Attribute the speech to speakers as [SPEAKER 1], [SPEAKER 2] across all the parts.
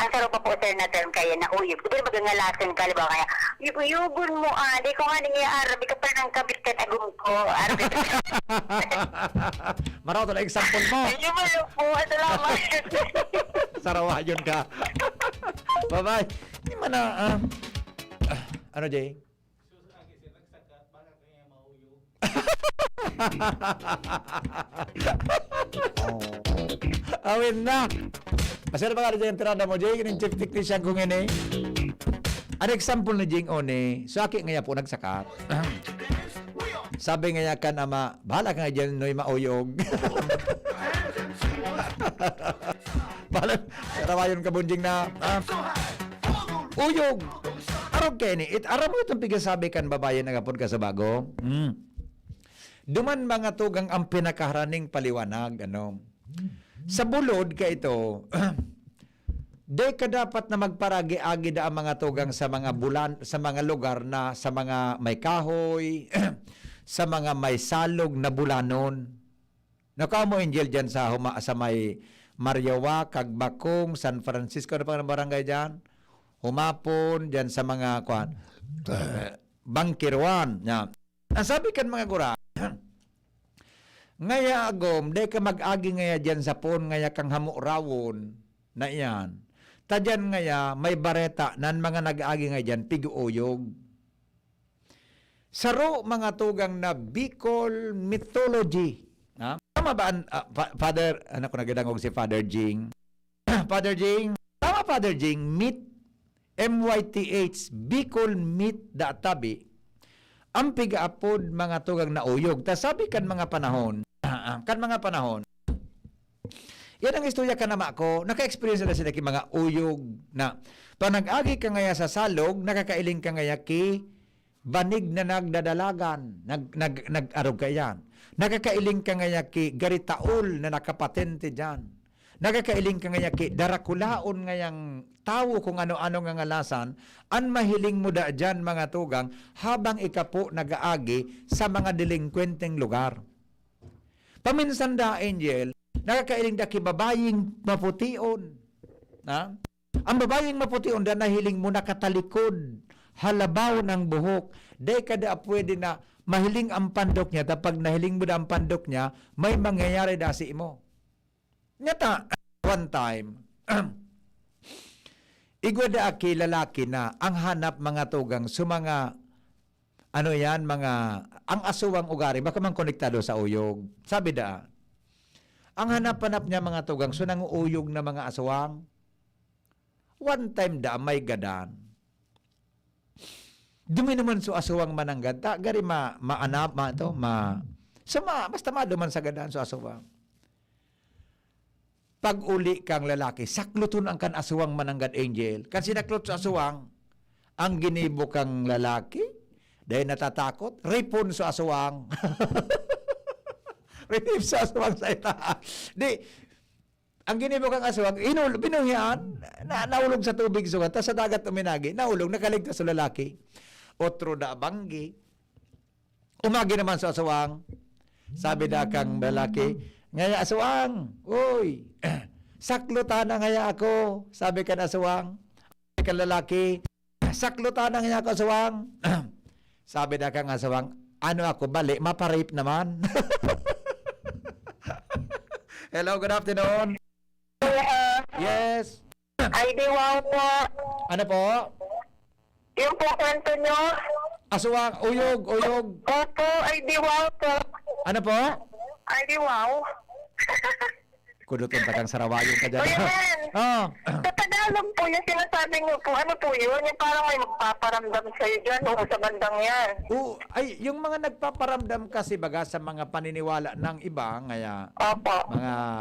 [SPEAKER 1] ang sarap pa po sir na term kaya na uyog. Pero magangalasan ka, ba kaya, uyugon mo di ko nga nga arabi ka pa ng kabit ka tagong ko. Arabi ka.
[SPEAKER 2] Maraw to na example mo.
[SPEAKER 1] Ayun mo lang po, salamat.
[SPEAKER 2] Sarawayon ka. Bye-bye. Hindi man na, ano, Jay? Awin na. Masaya ba ka dyan yung tirada mo, Jay? Yung chief technician kong ini. An example na Jing One, so aki nga po nagsakat. Sabi nga kan ama, bahala ka nga dyan, noy mauyog. Bahala, sarawayon ka bunjing na, uyog. Arab ka ini. Arab mo itong pigasabi kan babayan na kapon ka sa bago. Duman mga tugang ang pinakaharaning paliwanag, ano. Sa bulod ka ito, di ka dapat na magparagi-agi da ang mga tugang sa mga bulan, sa mga lugar na sa mga may kahoy, sa mga may salog na bulanon. Nakamo Angel dyan sa may Maryawa, Kagbakong, San Francisco, ano pa ng barangay dyan? Humapon, dyan sa mga Bangkirwan. Yeah. Ang sabi kan mga gura, ngaya agom, di ka mag-agi ngaya dyan sa pon, ngaya kang hamurawon na iyan. Tadyan ngaya, may bareta nan mga nag-agi ngaya dyan, pig-uyog. Saro mga tugang na Bicol mythology. Ha? Tama ba, Father, anak ko nagdangog si Father Jing. Father Jing, tama Father Jing, myth, MYTH, Bicol myth da tabi, ang pigaapod mga tugang na uyog. Ta sabi kan mga panahon, yan ang istorya ka nama ko, naka-experience na sila ki mga uyog na pag nag-agi ka ngaya sa salog, nakakailing ka ngaya ki banig na nagdadalagan, nag-arog ka yan. Nakakailing ka ngaya ki garitaol na nakapatente dyan. Nakakailing ka ngaya ki darakulaon ngayang tawo kung ano-ano nga ngalasan, an mahiling mo da dyan mga tugang habang ikapo nag-aagi sa mga delinkwenteng lugar. Paminsan da, Angel, nakakailing da ki babaying mapution. Na? Ang babaying mapution da nahiling mo nakatalikod, halabaw ng buhok. Day kada pwede na mahiling ang pandok niya, tapag nahiling mo da ang pandok niya, may mangyayari da si imo. Nyata, one time, igwada aki lalaki na ang hanap mga tugang sa mga ano yan, mga ang asuwang ugari, baka man konektado sa uyog. Sabi da, ang hanap-hanap niya mga tugang so nang uyog na mga aswang. One time da may gadan. Dumi naman so aswang mananggad. Ta gari maanap basta maduman sa gadan so aswang. Pag uli kang lalaki, sakluton ang kan aswang mananggad, Angel. Kan sinaklot sa aswang, ang ginibo kang lalaki, dahil natatakot, ripon sa aswang. Ripon sa aswang sa ita. Di, ang ginibo kang aswang, binuhian, naulog sa tubig sugat, sa dagat uminagi, naulog, nakaligtas sa lalaki. Otro da banggi. Umagi naman sa aswang. Sabi da kang lalaki, ngaya aswang, uy, saklutan na ngaya ako. Sabi ka na aswang, sabi ka lalaki, saklutan na ngaya ako aswang. Sabi na kang aswang, ano ako, bali, maparip naman. Hello, good afternoon. Yes.
[SPEAKER 1] Ay, di wow po.
[SPEAKER 2] Ano po?
[SPEAKER 1] Yung po kwento nyo.
[SPEAKER 2] Aswang, uyog.
[SPEAKER 1] Opo, ay di wow po.
[SPEAKER 2] Ano po?
[SPEAKER 1] Ay di wow.
[SPEAKER 2] Kuduton takang sarawayon ka dyan.
[SPEAKER 1] Kuya Ben,
[SPEAKER 2] Oh.
[SPEAKER 1] sa Tagalog po yung sinasabi niyo po, ano po yun? Yung parang may magpaparamdam sa'yo dyan o sa bandang yan.
[SPEAKER 2] Ay, yung mga nagpaparamdam kasi baga sa mga paniniwala ng iba, ngaya
[SPEAKER 1] Opo.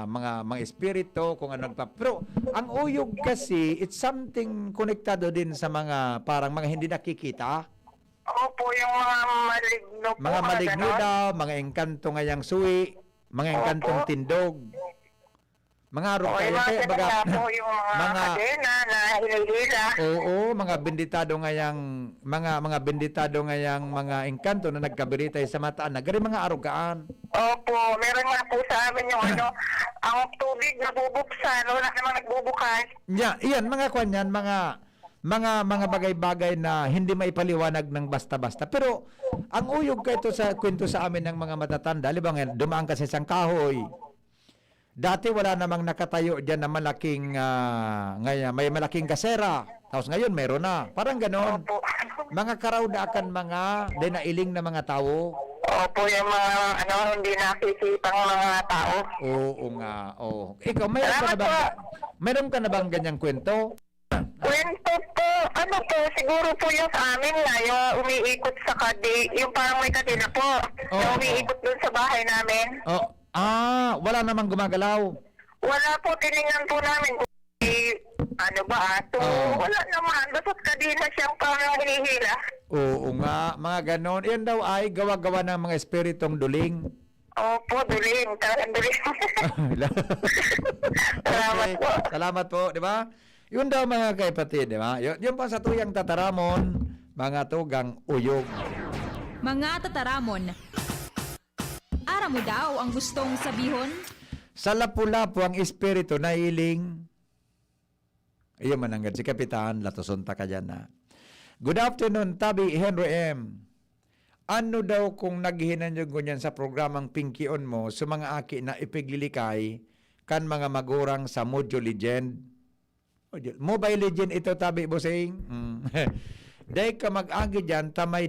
[SPEAKER 2] mga espiritu kung ano pero ang uyog kasi it's something konektado din sa mga parang mga hindi nakikita.
[SPEAKER 1] Opo, yung mga maligno po.
[SPEAKER 2] Mga maligno
[SPEAKER 1] ganon.
[SPEAKER 2] daw, mga engkanto ngayang suwi, mga engkantong tindog. Mga aro
[SPEAKER 1] O,
[SPEAKER 2] kayo.
[SPEAKER 1] yung mga
[SPEAKER 2] Kaya
[SPEAKER 1] ganun
[SPEAKER 2] baga,
[SPEAKER 1] nga po, yung mga kadena na hinihila.
[SPEAKER 2] oo, mga benditado ngayang mga benditado ngayang mga engkanto na nagkabiritay sa mataan na gari mga arugaan.
[SPEAKER 1] Opo, meron nga po sa amin yung ang tubig nabubuksan, wala namang nagbubukas.
[SPEAKER 2] Iyan mga kwan yan, mga bagay-bagay na hindi maipaliwanag ng basta-basta. Pero ang uyog kayto sa kwento sa amin ng mga matatanda, libang dumaan ka sa isang kahoy. Dati wala namang nakatayo diyan na malaking ngayon may malaking gasera. Tapos ngayon meron na. Parang ganon.
[SPEAKER 1] Opo.
[SPEAKER 2] Mga karawdakan mga dinailing na mga tao.
[SPEAKER 1] Opo, yung mga hindi nakikitang mga tao.
[SPEAKER 2] Oo nga. Oo. Ikaw, mayroon ka na bang ganyang kwento?
[SPEAKER 1] Kwento po, siguro po yung sa amin na yung umiikot sa yung parang may kadena po.
[SPEAKER 2] Oo.
[SPEAKER 1] Yung umiikot dun sa bahay namin.
[SPEAKER 2] Oh, wala namang gumagalaw.
[SPEAKER 1] Wala po, tinignan po namin kung wala naman. Basta kadena siyang parang hinihila.
[SPEAKER 2] Oo nga, mga ganon. Yan daw ay gawa-gawa ng mga espiritong duling.
[SPEAKER 1] Opo, duling. Talagang duling. Salamat po.
[SPEAKER 2] Salamat po, di ba? Yun daw mga kaipatid, di ba? Yun pa sa tuyang tataramon, mga tugang uyog.
[SPEAKER 3] Mga tataramon, aram mo daw ang gustong sabihon?
[SPEAKER 2] Sa lapu-lapu ang espiritu na iling. Ayun mananggad si Kapitan, latosunta ka dyan na. Good afternoon, Tabi Henry M. Ano daw kung naghihinan yung ganyan sa programang Pinky-on mo sa mga aki na ipiglilikay kan mga magurang sa Mobile Legend? Mobile Legend ito, Tabi Bosing. Dahil ka mag-agi dyan, tamay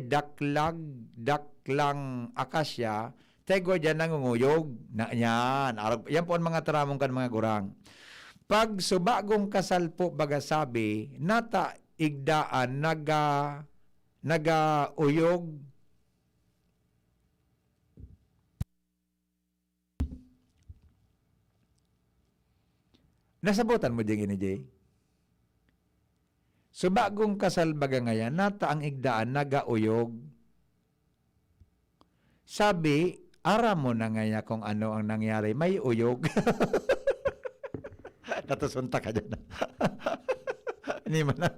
[SPEAKER 2] daklang akasya, tego dyan nangunguyog. Yan po ang mga taramong kan mga gurang. Pag subagong kasal po bagasabi, nata igdaan naga-uyog. Nasabutan mo din ini, Jay? Subagong kasal baga ngayon, nata ang igdaan naga-uyog. Sabi, ara mo na ngayon kung ano ang nangyari, may uyog. Natusunta ka dyan. Hindi man na.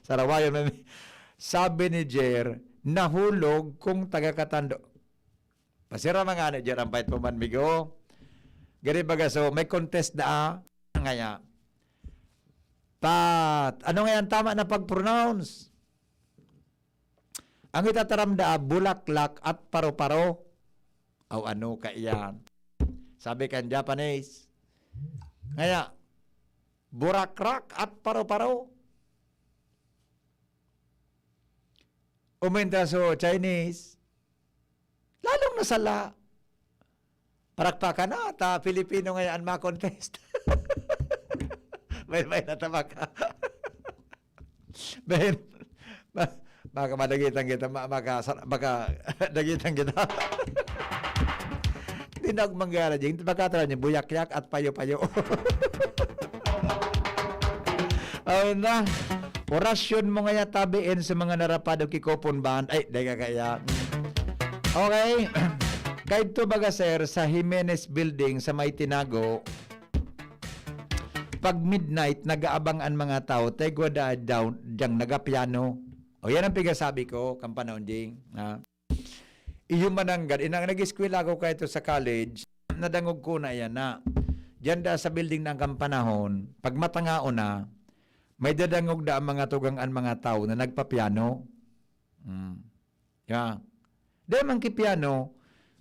[SPEAKER 2] Sarawayo na. Sabi ni Jer, nahulog kung taga-katando. Pasira mga ni Jer, ang pahit po man, migo. Gari baga, so may contest na ngaya. Ano ngayon tama na pag-pronounce? Ang itataramda, bulaklak at paro-paro. O ano ka iyan? Sabi kan Japanese. Ngaya, burakrak at paro-paro. Uminta so Chinese. Lalong nasala. Parakpakan na, Filipino ngayon ma-contest. may natama ka. Baka madagitan kita, baka dagitan kita. Tinag manggara jing, baka tara niya, buyak-yak at payo-payo. Na, orasyon mo nga tabiin sa mga narapado kikopon band. Ay, di ka kaya. Okay. Kahit to baga sir, sa Jimenez Building sa May Tinago, pag midnight, nag-aabangan mga tao, tegwa down, diyang nagapiano. O yan ang pigasabi ko, kampanahon ding. Iyong mananggad, inang nag-eskwela ko kahit sa college, nadangog ko na yan na, diyan da sa building ng kampanahon, pag matangao na, may dadangog da ang mga tugangan mga tao na nagpapiano. Yeah. Dahil man kipiano,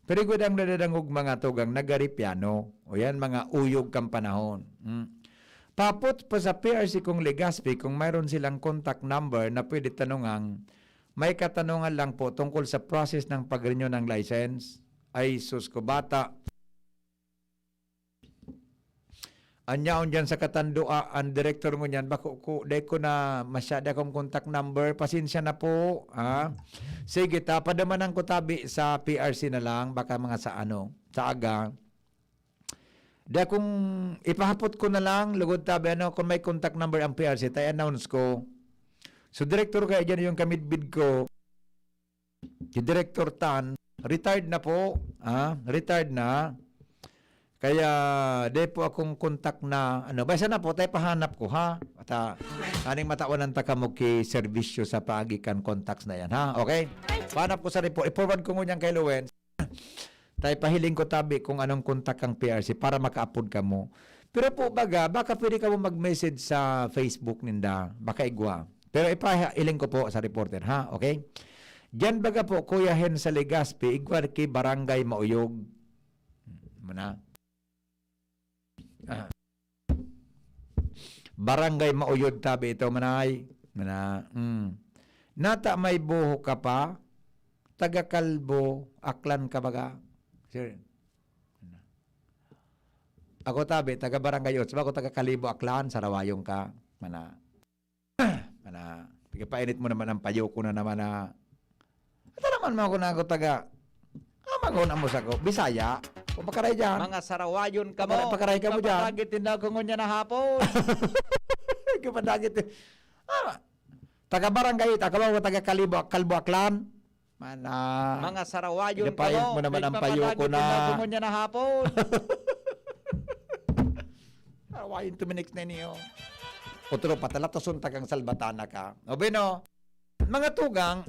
[SPEAKER 2] pero gud ang dadangog mga tugang nagaripiano. O yan, mga uyog kampanahon. Papot pa sa PRC kung Legazpi kung mayroon silang contact number na pwede tanungang, may katanungan lang po tungkol sa process ng pag-renew ng license. Ay, sus ko bata. Anyaon dyan sa Katandua, ang director mo niyan, bako ko, de ko na masyada akong contact number, pasensya na po. Sige, padamanan ko tabi sa PRC na lang, baka mga sa aga. De kung ipahapot ko na lang, lugod tabi, kung may contact number ang PRC, tayo announce ko. So, director kaya dyan yung kamidbid ko, si Director Tan, retired na po, retired na. Kaya, di po akong kontak na, basta na po, tayo pahanap ko, ha? At, aning matawanan ta ka mo ki servisyo sa paagikan contacts na yan, ha? Okay? Pahanap ko sa report. I-forward ko ngunyan kay Lawrence. Tayo pahiling ko tabi kung anong kontak ang PRC para maka-upload ka mo. Pero po baga, baka pwede ka mo mag-message sa Facebook ninda. Baka igwa. Pero ipahiling ko po sa reporter, ha? Okay? Diyan baga po, Kuya Hen sa Legazpi, igwa ki Barangay Mauyog. Muna. Barangay Mauyod tabi ito manay. Nata may buho ka pa, taga Kalbo, Aklan ka baga. Sir. Ako tabi, taga Barangay Ots, ako taga Kalibo, Aklan, Sarawayong ka. Mana. Painit mo naman ang payo ko na naman na. Ito naman mo ako na ako taga. Maguna mo sa ko. Bisaya. Kung pakaray dyan.
[SPEAKER 4] Mga Sarawayon ka mo.
[SPEAKER 2] Pakaray ka mo dyan.
[SPEAKER 4] Kapatagit din ako ngunya na hapon.
[SPEAKER 2] Kapadagit. Taga Barangay, taga Kalibo, Kalbo, Aklan. Mana.
[SPEAKER 4] Mga Sarawayon ka
[SPEAKER 2] Ipapait
[SPEAKER 4] mo.
[SPEAKER 2] mo naman ang payo ko
[SPEAKER 4] Kapatagit din
[SPEAKER 2] na.
[SPEAKER 4] ako ngunya na hapon.
[SPEAKER 2] Sarawayon tuminix na niyo. Otro patala to suntak ang salbatana ka. O bino, mga tugang,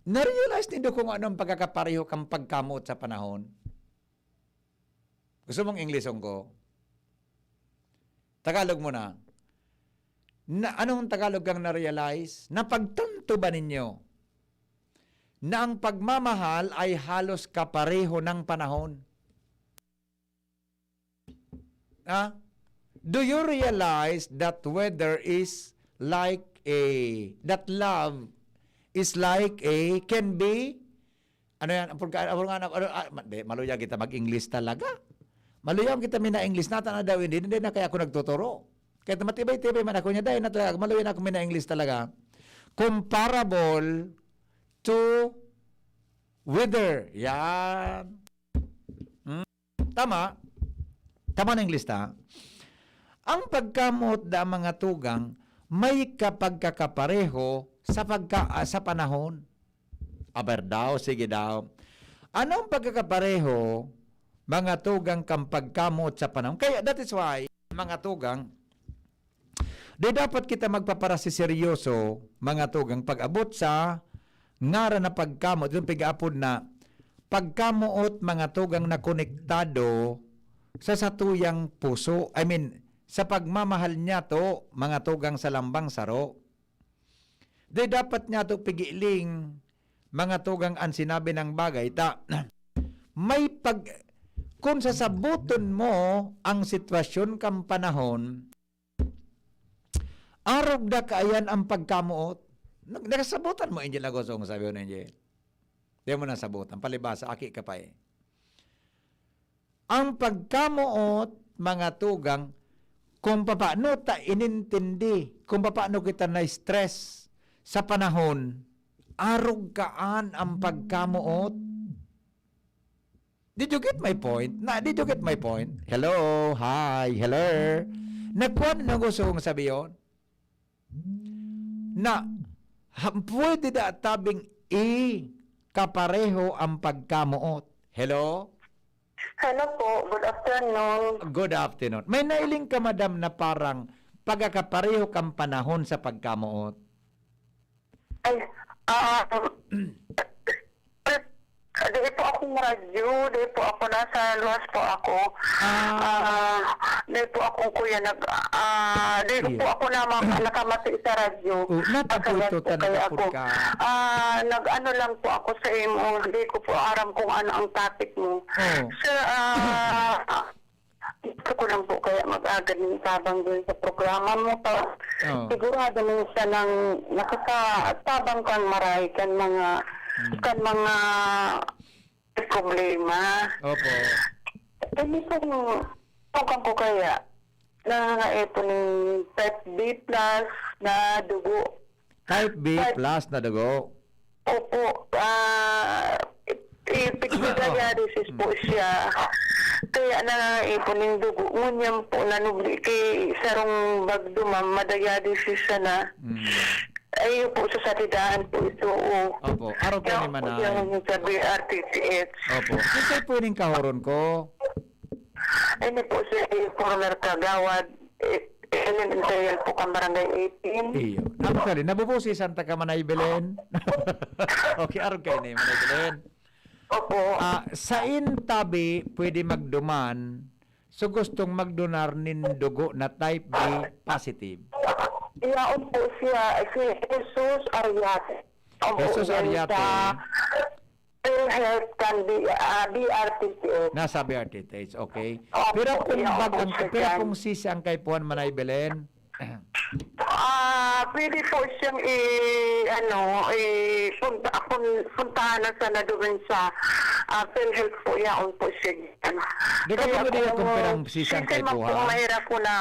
[SPEAKER 2] na-realize nindo kung anong pagkakapareho kang pagkamot sa panahon? Gusto mong Englishong ko? Tagalog mo na. Anong Tagalog ang na-realize? Napagtanto ba ninyo na ang pagmamahal ay halos kapareho ng panahon? Do you realize that weather is like that love is like can be, maluya kita mag-English talaga. Maluya kita mina-English nata na daw, hindi na kaya ako nagtuturo. Kaya matibay-tibay man ako niya, dahil na talaga, maluya na ako mina-English talaga. Comparable to weather. Yan. Tama. Tama na English ta. Ang pagkamot da mga tugang, may kapagkakapareho sa panahon. Aber daw, sige daw. Anong pagkakapareho, mga tugang kang pagkamot sa panahon? Kaya that is why, mga tugang, di dapat kita magpaparasiseryoso, mga tugang, pag-abot sa ngara na pagkamot, yung pag-apod na pagkamuot, mga tugang na konektado sa satuyang puso. I mean, sa pagmamahal niya to, mga tugang sa lambang saro. Di dapat niya to pigiling, mga tugang ang sinabi ng bagay, may kung sasabuton mo ang sitwasyon kang panahon, arog da kaayan ang pagkamuot. Nakasabutan mo, Angel Agosong, sabi ko na Angel. Di mo nasabutan, palibasa, aki ka pa eh. Ang pagkamuot, mga tugang, kung paano ta inintindi, kung paano kita na-stress sa panahon, arog kaan ang pagkamuot. Did you get my point? Did you get my point? Hello, hi, hello. Nagkuhan na gusto kong sabihin na pwede na tabing kapareho ang pagkamuot. Hello?
[SPEAKER 1] Hello po, good afternoon.
[SPEAKER 2] Good afternoon. May nailing ka, madam, na parang pagkakapareho kang panahon sa pagkamuot?
[SPEAKER 1] Ay, di po akong radyo, di po ako nasa luwas po ako. Di po akong kuya di po ako nakamati sa radyo.
[SPEAKER 2] Napaputo tanapapod ka.
[SPEAKER 1] Nag-ano lang po ako sa imo, di ko po aram kung ano ang topic mo. Gusto ko lang po kaya mag-agad ng tabang doon sa programa mo pa. Sigurado mo siya ng nakakatabang kang maray kan mga problema.
[SPEAKER 2] Opo.
[SPEAKER 1] Tugang ko kaya na ito ng type B plus na dugo.
[SPEAKER 2] Type B plus na dugo?
[SPEAKER 1] Opo. Epigdialysis po siya. Kaya nanaipon ng dugo. Ngunyam po nanubli kay sarong bagdumam, madayadisis siya na. Ayun po sa salidahan po ito.
[SPEAKER 2] Opo, araw kayo ni Manay.
[SPEAKER 1] Yung sa BRTCH.
[SPEAKER 2] Opo, kasi po ning kahoron ko.
[SPEAKER 1] Ayun po si former Kagawad. Elemental po kang barangay 18.
[SPEAKER 2] Iyo. Actually, nabubusi Santa ka Manay Belen. Okay, araw kayo ni Manay Belen.
[SPEAKER 1] Opo.
[SPEAKER 2] Sa intabi, pwede magduman. So gustong magdonar nin dugo na type B positive.
[SPEAKER 1] Iyaon po siya, si Jesus Ariate.
[SPEAKER 2] Jesus Ariate.
[SPEAKER 1] Sa PhilHealth can be BRTCH.
[SPEAKER 2] Nasa BRTH, okay.
[SPEAKER 1] Opo,
[SPEAKER 2] Pero kung
[SPEAKER 1] iyaon
[SPEAKER 2] bag
[SPEAKER 1] po
[SPEAKER 2] ang
[SPEAKER 1] siya
[SPEAKER 2] pero
[SPEAKER 1] dyan.
[SPEAKER 2] kung sisi ang kay Puan Manay Belen.
[SPEAKER 1] Pwede po siyang puntahan na sana doon sa PhilHealth po, yaon po siya.
[SPEAKER 2] Di ka mo diya kung perang sisang kay
[SPEAKER 1] Puha. Kung
[SPEAKER 2] Puha.
[SPEAKER 1] mahirap po na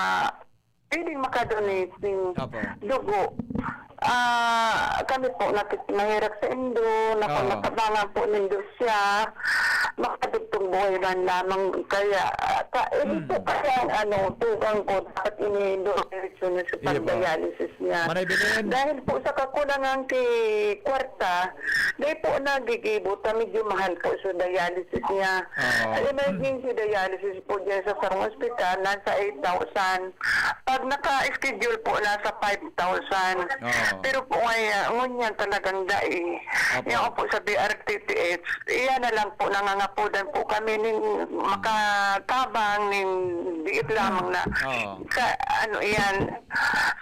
[SPEAKER 1] pwedeng makadonate ng
[SPEAKER 2] Opo.
[SPEAKER 1] dugo. Kami po mahirap sa Indo,
[SPEAKER 2] Oo.
[SPEAKER 1] nakabangan po nindo siya, makadugtong buhay man lamang. Kaya, hindi po kasi ang tugang ko, dapat inido-diretso na sa
[SPEAKER 2] Iya po.
[SPEAKER 1] pag-dialysis niya.
[SPEAKER 2] Manay Belen.
[SPEAKER 1] Dahil po sa kakulangan kay kwarta, dahil po nagigibo, medyo mahal po sa dialysis niya.
[SPEAKER 2] Oo.
[SPEAKER 1] Ang emergency dialysis po dyan sa Sarong Hospital, nasa 8,000. Pag naka-schedule po, nasa 5,000.
[SPEAKER 2] Oo.
[SPEAKER 1] Pero po ngunyan talagang dai.
[SPEAKER 2] Opo.
[SPEAKER 1] Yung po sa BRTTH, iyan na lang po, nangangapudan po kami ning makatabang ning diit lamang na.
[SPEAKER 2] Oo.
[SPEAKER 1] Iyan.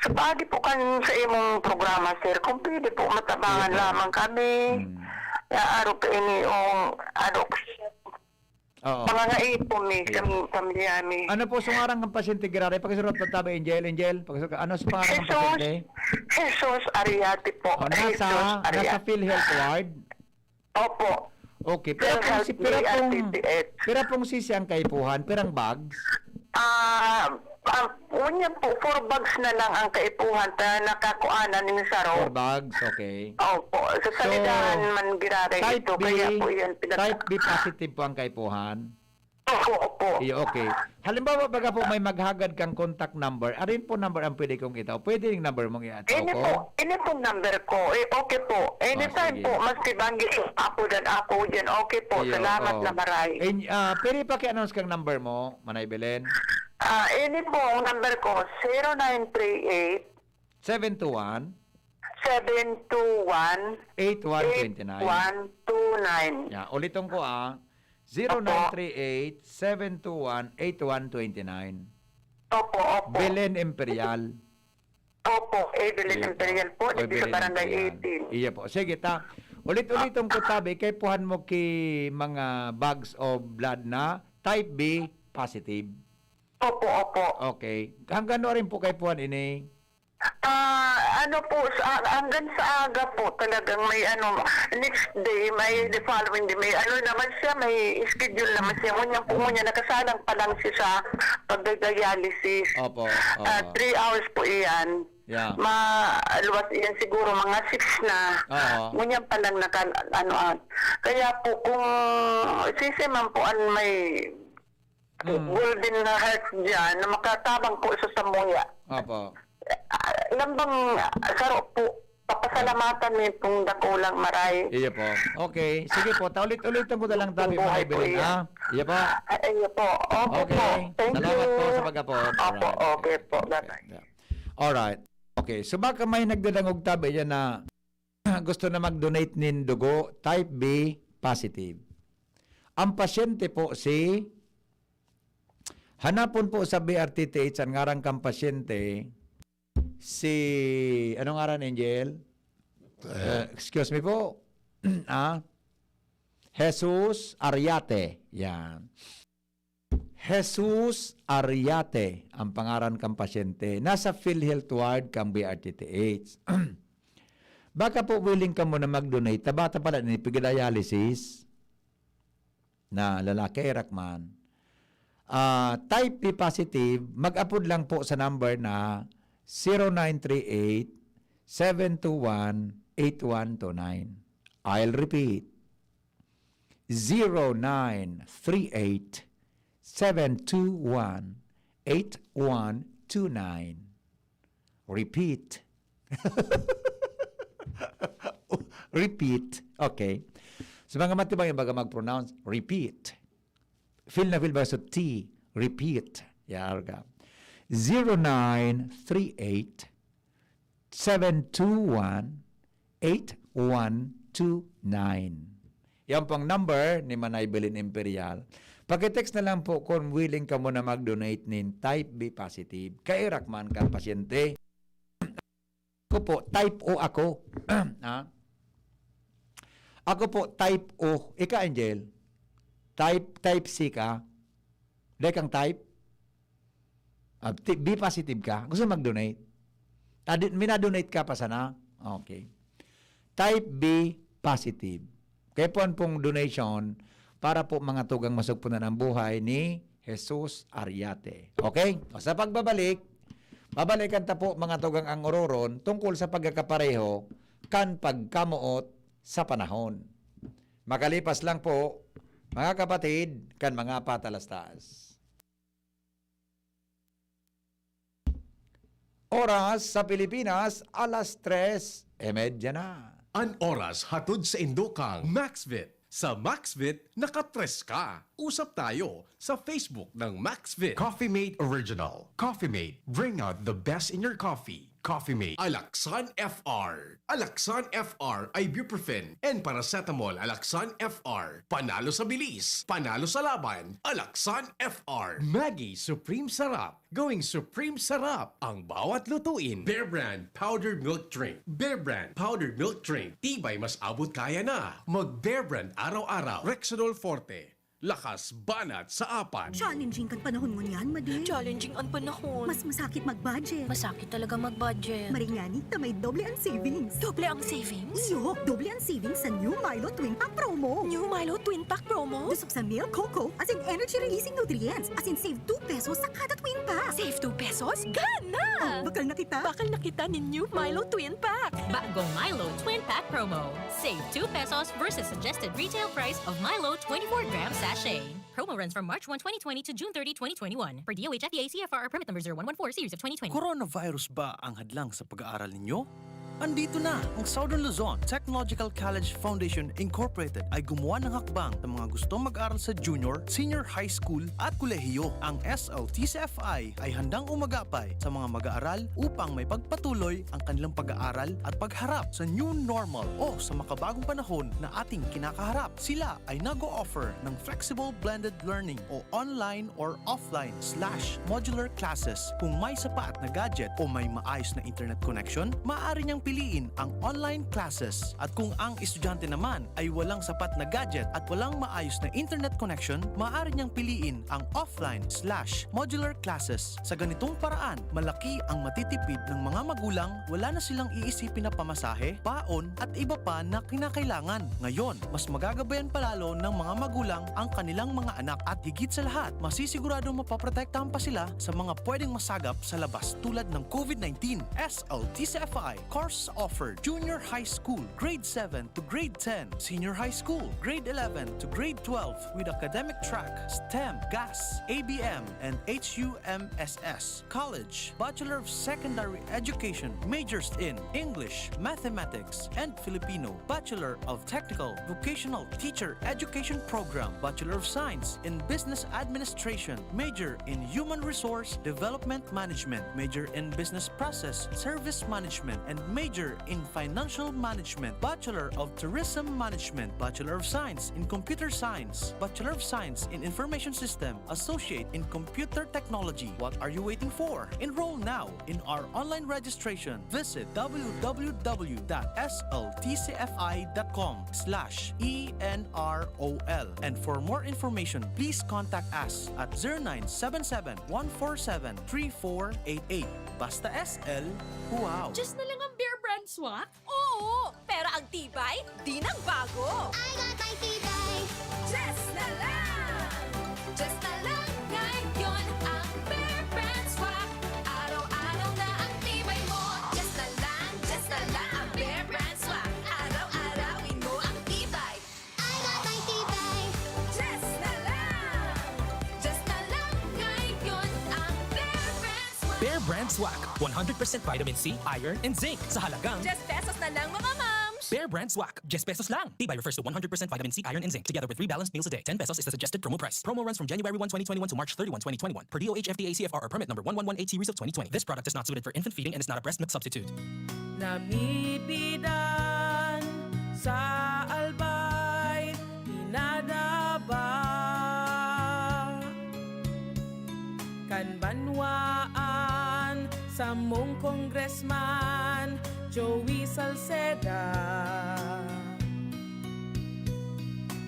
[SPEAKER 1] Sa pagi po kan sa imong programa, sir, kung pwede po matabangan
[SPEAKER 2] Iya po.
[SPEAKER 1] lamang kami. Araw ka ini yung
[SPEAKER 2] Oo.
[SPEAKER 1] mga ngaipon mi,
[SPEAKER 2] Iya.
[SPEAKER 1] pamilya mi.
[SPEAKER 2] Ano po sungarang ng pasyente girare? Pagkasurat ng tabi, Angel. Pagkasurat, ano sa pangarang ng pasyente?
[SPEAKER 1] Jesus Ariate po. Jesus
[SPEAKER 2] Nasa
[SPEAKER 1] Ariate.
[SPEAKER 2] PhilHealth Ward.
[SPEAKER 1] Opo.
[SPEAKER 2] Okay, pero kung si pero pong sisi ang kaipuhan, perang bags.
[SPEAKER 1] Unya po, 4 bags na lang ang kaipuhan ta nakakuanan ni Saro.
[SPEAKER 2] 4 bags, okay.
[SPEAKER 1] Opo, sa salidahan man girare
[SPEAKER 2] Type
[SPEAKER 1] ito,
[SPEAKER 2] B,
[SPEAKER 1] kaya po yan
[SPEAKER 2] type B positive po ang kaipuhan.
[SPEAKER 1] Opo.
[SPEAKER 2] Iyo, okay. Halimbawa, baga po may maghagad kang contact number, arin po number ang pwede kong itaw. Pwede yung number mong iataw
[SPEAKER 1] Ini
[SPEAKER 2] ko?
[SPEAKER 1] po number ko. Okay po. Anytime
[SPEAKER 2] sige.
[SPEAKER 1] po, mas tibanggit ako dan ako dyan. Okay po,
[SPEAKER 2] Iyo,
[SPEAKER 1] salamat
[SPEAKER 2] oo.
[SPEAKER 1] na maray.
[SPEAKER 2] Pwede pa ki-announce kang number mo, Manay Belen?
[SPEAKER 1] Ini po ang number ko, 0938
[SPEAKER 2] 721
[SPEAKER 1] 721
[SPEAKER 2] 8129.
[SPEAKER 1] 8129.
[SPEAKER 2] Yeah, ulitin ko 0938-721-8129.
[SPEAKER 1] Opo.
[SPEAKER 2] Belen Imperial.
[SPEAKER 1] Opo, Evelyn
[SPEAKER 2] Iya po.
[SPEAKER 1] Imperial po,
[SPEAKER 2] Oy,
[SPEAKER 1] dito sa
[SPEAKER 2] Belen
[SPEAKER 1] barangay
[SPEAKER 2] Imperial.
[SPEAKER 1] 18.
[SPEAKER 2] Iya po. Sige ta. Ulit-ulitin ko tabi, kay puhan mo ki mga bags of blood na type B positive.
[SPEAKER 1] Opo.
[SPEAKER 2] Okay. Hanggang no rin po kay puhan ini?
[SPEAKER 1] Hanggang sa aga po talagang may next day, may the following day, may naman siya, may schedule naman siya. Ngunya nakasalang pa lang siya sa pagdialysis.
[SPEAKER 2] Opo.
[SPEAKER 1] 3 hours po iyan.
[SPEAKER 2] Yeah.
[SPEAKER 1] Maluwas iyan siguro mga 6 na.
[SPEAKER 2] Oo.
[SPEAKER 1] Ngunya pa lang Kaya po kung sisiman po may golden heart dyan na makatabang po sa samuya.
[SPEAKER 2] Opo.
[SPEAKER 1] Lambang Saro po, papasalamatan mo pong dakulang maray.
[SPEAKER 2] Iya po. Okay. Sige po. Ulit-ulitin ko na lang tabi, Manay Belen, ha? Iya po.
[SPEAKER 1] Ayun po. Opo po.
[SPEAKER 2] Okay.
[SPEAKER 1] Thank
[SPEAKER 2] Salamat
[SPEAKER 1] you.
[SPEAKER 2] po sa pag-apod.
[SPEAKER 1] Opo,
[SPEAKER 2] Alright.
[SPEAKER 1] okay po. Bye-bye.
[SPEAKER 2] Yeah. Alright. Okay. So baka may nagdadangog tabi yan na gusto na mag-donate nin dugo, type B positive. Ang pasyente po hanapon po sa BRTTH ang ngarang kang pasyente anong ngaran, Angel? Excuse me po. Jesus Ariate. Yan. Jesus Ariate ang pangaran kang pasyente. Nasa PhilHealth Ward kang BRTTH. Baka po willing ka mo na mag-donate. Tabata pala ni pigdialysis na lalaki, Rakman. Type B positive, mag-upload lang po sa number na 0938-721-8129. I'll repeat. 0938-721-8129. Repeat. Repeat. Okay. Sa mga matibang yung baga mag-pronounce, repeat. Feel na feel ba sa T? Repeat. Yar ka. 0938 721-8129. Yan pong number ni Manay Belin Imperial. Pakitext na lang po kung willing ka mo na mag-donate nin type B positive. Kairak man ka pasyente. Ako po, type O ako. Ha? Ako po, type O. Ika, Angel? Type C ka? Hindi kang type? B positive ka? Gusto mag-donate? Minadonate ka pa sana? Okay. Type B positive. Kaya po pong donation para po mga tugang masugpunan ng buhay ni Jesus Ariate. Okay? O sa pagbabalik, babalikan ta po mga tugang ang ororon tungkol sa pagkakapareho kan pagkamuot sa panahon. Makalipas lang po, mga kapatid, kan mga patalastas. Oras sa Pilipinas, alas 3:30 na.
[SPEAKER 5] An oras hatod sa Indokang Maxvit. Sa Maxvit, nakatres ka. Usap tayo sa Facebook ng Maxvit. Coffee Mate Original. Coffee Mate, bring out the best in your coffee. Coffee Mate. Alaxan FR. Alaxan FR, ibuprofen and paracetamol. Alaxan FR. Panalo sa bilis. Panalo sa laban. Alaxan FR. Maggie Supreme Sarap. Going Supreme Sarap ang bawat lutuin. Bear Brand Powdered Milk Drink. Bear Brand Powdered Milk Drink. Tibay mas abot kaya na. Mag Bear Brand araw-araw. Rexidol Forte. Lakas banat sa apat.
[SPEAKER 6] Challenging kang panahon mo niyan, Madi.
[SPEAKER 7] Challenging ang panahon.
[SPEAKER 6] Mas masakit mag-budget.
[SPEAKER 7] Masakit talaga mag-budget.
[SPEAKER 6] Maringani na may doble ang savings.
[SPEAKER 7] Doble ang savings?
[SPEAKER 6] Iyo, doble ang savings sa New Milo Twin Pack Promo.
[SPEAKER 7] New Milo Twin Pack Promo?
[SPEAKER 6] Tusok sa milk, cocoa, as in energy-releasing nutrients, as in save 2 pesos sa kada twin pack.
[SPEAKER 7] Save 2 pesos? Gana!
[SPEAKER 6] Bakal na kita.
[SPEAKER 7] Bakal na kita ni New Milo Twin Pack.
[SPEAKER 8] Bagong Milo Twin Pack Promo. Save 2 pesos versus suggested retail price of Milo 24-gram sachet. Promo runs from March 1, 2020 to June 30, 2021. Per DOH FDA CFR permit number 0114 series of 2020.
[SPEAKER 9] Coronavirus ba ang hadlang sa pag-aaral ninyo? Andito na ang Southern Luzon Technological College Foundation Incorporated ay gumawa ng hakbang sa mga gustong mag-aral sa junior, senior high school at kolehiyo. Ang SLTCFI ay handang umagapay sa mga mag-aaral upang may pagpatuloy ang kanilang pag-aaral at pagharap sa new normal o sa makabagong panahon na ating kinakaharap. Sila ay nag-o-offer ng flexible blended learning o online or offline/modular classes. Kung may sapat na gadget o may maayos na internet connection, maaari niyang piliin ang online classes. At kung ang estudyante naman ay walang sapat na gadget at walang maayos na internet connection, maaari niyang piliin ang offline/modular classes. Sa ganitong paraan, malaki ang matitipid ng mga magulang, wala na silang iisipin na pamasahe, paon at iba pa na kinakailangan. Ngayon, mas magagabayan palalo ng mga magulang ang kanilang mga anak at higit sa lahat, masisiguradong mapaprotektahan pa sila sa mga pwedeng masagap sa labas tulad ng COVID-19. SLTCFI course offered junior high school, grade 7 to grade 10, senior high school, grade 11 to grade 12 with academic track, STEM, GAS, ABM, and HUMSS. College, Bachelor of Secondary Education, majors in English, Mathematics, and Filipino. Bachelor of Technical Vocational Teacher Education Program, Bachelor of Science in Business Administration, major in Human Resource Development Management, major in Business Process Service Management, and major in Financial Management, Bachelor of Tourism Management, Bachelor of Science in Computer Science, Bachelor of Science in Information System, Associate in Computer Technology. What are you waiting for? Enroll now in our online registration. Visit www.sltcfi.com/ENROL. And for more information, please contact us at 0977-147-3488. Basta SL, wow!
[SPEAKER 7] Just na lang ang Bear Brand swak? Oo! Pero ang tibay, di nang bago!
[SPEAKER 10] I got my tibay.
[SPEAKER 7] Just na lang!
[SPEAKER 10] Just na lang ngayon ang Bear Brand swak. Araw-araw na ang tibay mo. Just na lang ang Bear Brand swak. Araw-arawin mo ang tibay. I got my tibay.
[SPEAKER 7] Just na lang!
[SPEAKER 10] Just na lang ngayon ang Bear Brand swak.
[SPEAKER 11] Bear Brand Swak. 100% vitamin C, iron, and zinc sa halagang
[SPEAKER 7] Just pesos na lang mga moms!
[SPEAKER 9] Bear Brand Swak, 10 pesos lang. Tibay refers to 100% vitamin C, iron, and zinc, together with 3 balanced meals a day. 10 pesos is the suggested promo price. Promo runs from January 1, 2021 to March 31, 2021. Per DOH FDA CFR or permit number 1118 series of 2020. This product is not suited for infant feeding and is not a breast milk substitute.
[SPEAKER 4] Namipidan sa albay, inadaba. Kanbanwaan sa mong congressman, Joey Salceda.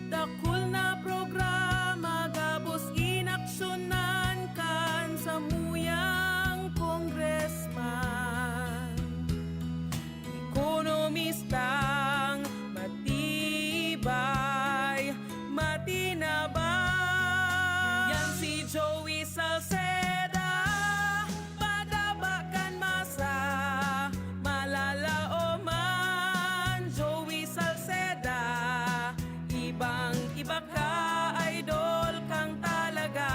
[SPEAKER 4] Dakul na programa, gabos inaksyonan kan sa muyang congressman. Ekonomistang matibay, matinabay. Yan si Joey Salceda, padabakan masa, malala o man. Joey Salceda, ibang-iba ka, idol kang talaga.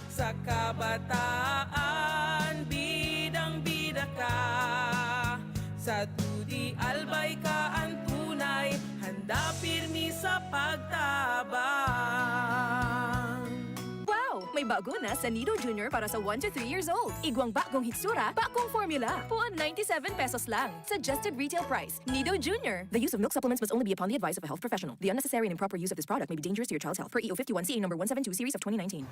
[SPEAKER 4] Sa kabataan, bidang-bida ka. Sa tudi albay ka ang tunay, handa pirmi sa pagtabang.
[SPEAKER 7] Wow! May bago na sa Nido Junior para sa 1 to 3 years old. Igwang bakong hitsura, bakong formula. Puan 97 pesos lang. Suggested retail price. Nido Junior. The use of milk supplements must only be upon the advice of a health professional. The unnecessary and improper use of this product may be dangerous to your child's health. Per EO 51 CA number 172 series of 2019.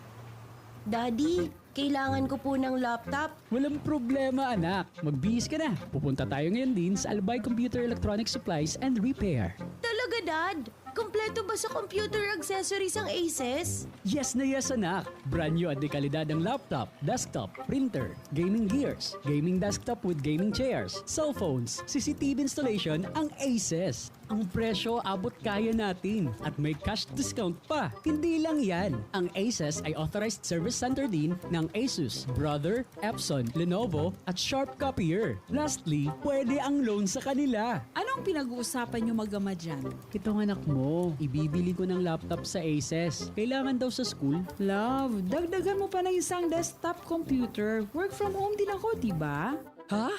[SPEAKER 11] Daddy, kailangan ko po ng laptop.
[SPEAKER 12] Walang problema, anak. Magbihis ka na. Pupunta tayo ngayon din sa Albay Computer Electronic Supplies and Repair.
[SPEAKER 11] Talaga, Dad? Kompleto ba sa computer accessories ang Aces?
[SPEAKER 12] Yes na yes, anak. Brand new at dekalidad ang laptop, desktop, printer, gaming gears, gaming desktop with gaming chairs, cell phones, CCTV installation ang Aces. Ang presyo abot kaya natin at may cash discount pa. Hindi lang yan. Ang Aces ay authorized service center din ng Asus, Brother, Epson, Lenovo at Sharp Copier. Lastly, pwede ang loan sa kanila.
[SPEAKER 6] Anong pinag-uusapan nyo mag-ama dyan?
[SPEAKER 12] Itong anak mo, ibibili ko ng laptop sa Aces. Kailangan daw sa school.
[SPEAKER 6] Love, dagdagan mo pa ng isang desktop computer. Work from home din ako, diba?
[SPEAKER 12] Ha?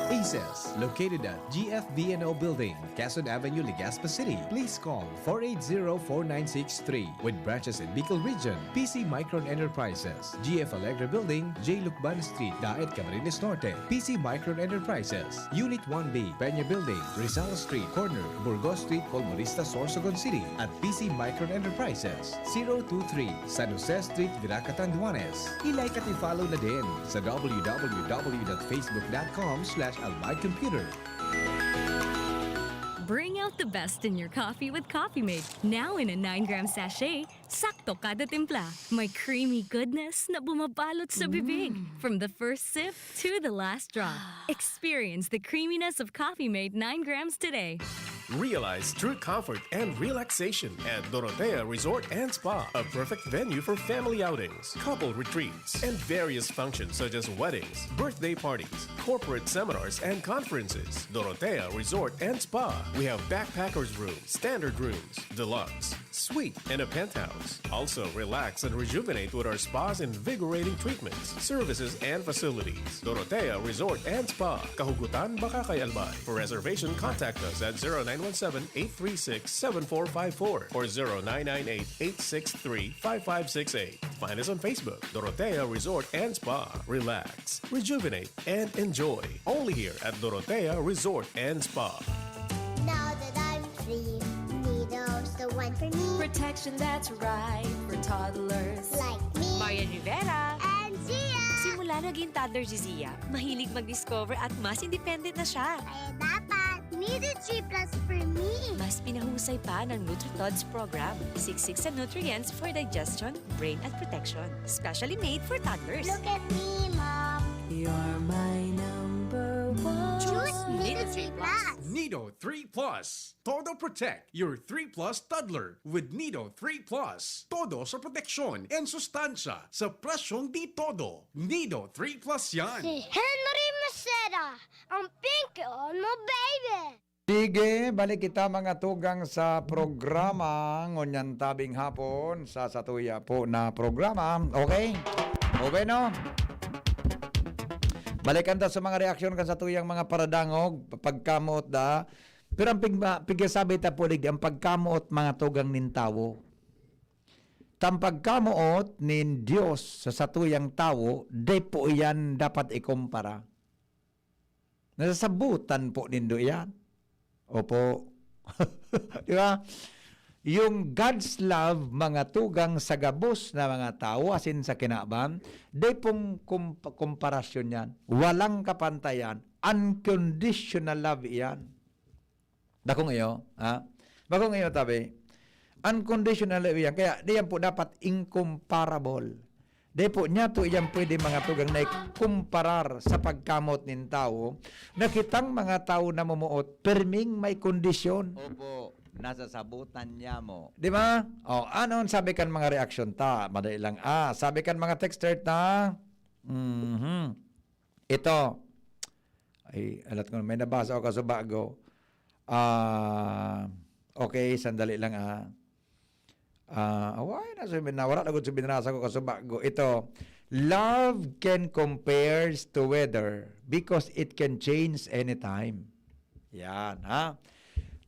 [SPEAKER 13] Aces, located at GFBNO Building, Quezon Avenue, Legazpi City. Please call 480-4963 with branches in Bicol Region, PC Micron Enterprises, GF Allegra Building, J. Lucban Street, Daet, Camarines Norte, PC Micron Enterprises, Unit 1B, Peña Building, Rizal Street, Corner, Burgos Street, Colmonista, Sorsogon City, at PC Micron Enterprises, 023, San Jose Street, Viracatan, Duanes. I-like at i-follow na din sa www.facebook.com/albaycomputer.
[SPEAKER 8] Bring out the best in your coffee with Coffee Mate. Now in a 9-gram sachet, sakto kada timpla. May creamy goodness na bumabalot sa bibig. From the first sip to the last drop. Experience the creaminess of Coffee Mate 9 grams today.
[SPEAKER 5] Realize true comfort and relaxation at Dorotea Resort and Spa, a perfect venue for family outings, couple retreats, and various functions such as weddings, birthday parties, corporate seminars, and conferences. Dorotea Resort and Spa. We have backpackers rooms, standard rooms, deluxe, suite, and a penthouse. Also, relax and rejuvenate with our spa's invigorating treatments, services, and facilities. Dorotea Resort and Spa, Kahugutan, Bakakay, Albay. For reservation, contact us at 0917-836-7454 or 0998-863-5568. Find us on Facebook, Dorotea Resort and Spa. Relax, rejuvenate, and enjoy. Only here at Dorotea Resort and Spa.
[SPEAKER 10] Now that I'm free, Nido's the one for me.
[SPEAKER 7] Protection that's right for toddlers.
[SPEAKER 10] Like me
[SPEAKER 7] Marian Rivera.
[SPEAKER 10] and Zia.
[SPEAKER 7] Simula naging toddler si Zia, mahilig mag-discover at mas independent na siya.
[SPEAKER 10] Kaya dapat, Nido 3 Plus for me.
[SPEAKER 7] Mas pinahusay pa ng NutriTods program. Siksik sa nutrients for digestion, brain at protection. Specially made for toddlers.
[SPEAKER 10] Look at me, Mom.
[SPEAKER 7] You're my number one.
[SPEAKER 10] Choose Nido 3 Plus.
[SPEAKER 5] Nido 3 Plus. Todo Protect your 3 Plus toddler with Nido 3 Plus. Todo sa proteksyon and sustansya sa presyong di todo. Nido 3 Plus yan.
[SPEAKER 10] Si Henry Maceda, ang pink on mo, baby.
[SPEAKER 2] Sige, balik kita mga tugang sa programa ngunyan tabing hapon sa satuya po na programa. Okay? Okay, no? Balikan ta sa mga reaksyon kan sa tuyang mga paradangog, pagkamot da, Pero ang pigsabi ta po ang pagkamuot mga tugang nin tawo. Tam pagkamuot nin Dios sa satuyang tawo, de po iyan dapat ikumpara. Nasasabutan po nindo yan. Opo. Di ba? Yung God's love, mga tugang sa gabos na mga tao, asin sa kinabang, de pong komparasyon yan. Walang kapantayan. Unconditional love yan. Bakong iyo, ha? Bakong iyo, tabi. Unconditional love yan. Kaya, di yan po dapat incomparable. Di po niya to iyan pwede mga tugang na kumparar sa pagkamot nin tao. Nakitang mga tao na mumuot, perming may kondisyon.
[SPEAKER 14] Opo. Nasa sabutan niya mo.
[SPEAKER 2] Di ba? O, ano sabi kan mga reaksyon ta? Madali lang. Sabi kan mga texter ta? Ito. Ay, alat ko, may nabasa ako sa bago. Okay, sandali lang wala na ko sa binasa ko sa bago. Ito. Love can compares to weather because it can change anytime. Yan, ha?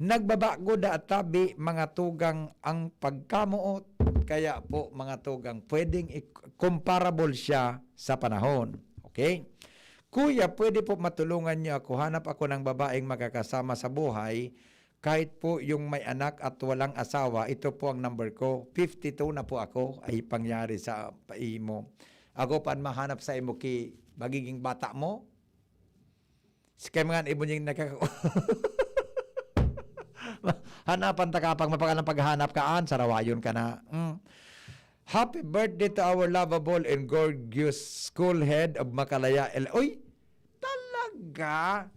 [SPEAKER 2] Nagbabago da tabi mga tugang ang pagkamuot. Kaya po mga tugang pwedeng comparable siya sa panahon. Okay? Kuya, pwede po matulungan niyo ako. Hanap ako ng babaeng makakasama sa buhay. Kahit po yung may anak at walang asawa, ito po ang number ko. 52 na po ako ay pangyari sa imo. Ako pan mahanap sa imo ki magiging bata mo. Kaya mga ibo niyang hanapan ta kapag mapakalang paghanap kaan, sarawayon ka na. Happy birthday to our lovable and gorgeous school head of Makalaya. Oy, talaga?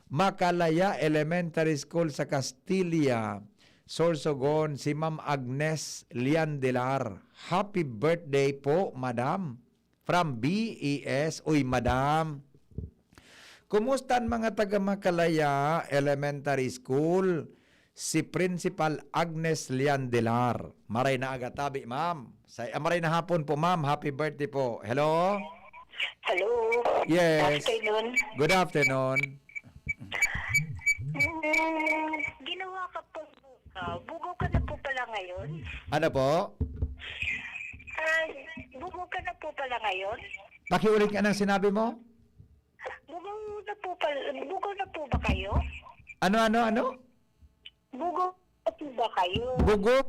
[SPEAKER 2] Makalaya Elementary School sa Castilla, Sorsogon, si Ma'am Agnes Liandelar. Happy birthday po, Madam. From BES. Uy, Madam. Kumustan mga taga Makalaya Elementary School? Si Principal Agnes Liandelar. Maray na agatabi, ma'am. Maray na hapon po, ma'am. Happy birthday po. Hello?
[SPEAKER 1] Hello.
[SPEAKER 2] Yes.
[SPEAKER 1] Good afternoon.
[SPEAKER 2] Good afternoon.
[SPEAKER 1] Ginawa ka po bugaw ka na po pala ngayon?
[SPEAKER 2] Ano po?
[SPEAKER 1] Bugaw ka na po pala ngayon?
[SPEAKER 2] Pakiulit ka ng sinabi mo?
[SPEAKER 1] Bugaw na po ba kayo?
[SPEAKER 2] Ano?
[SPEAKER 1] Bugaw na po ba kayo?
[SPEAKER 2] Bugok?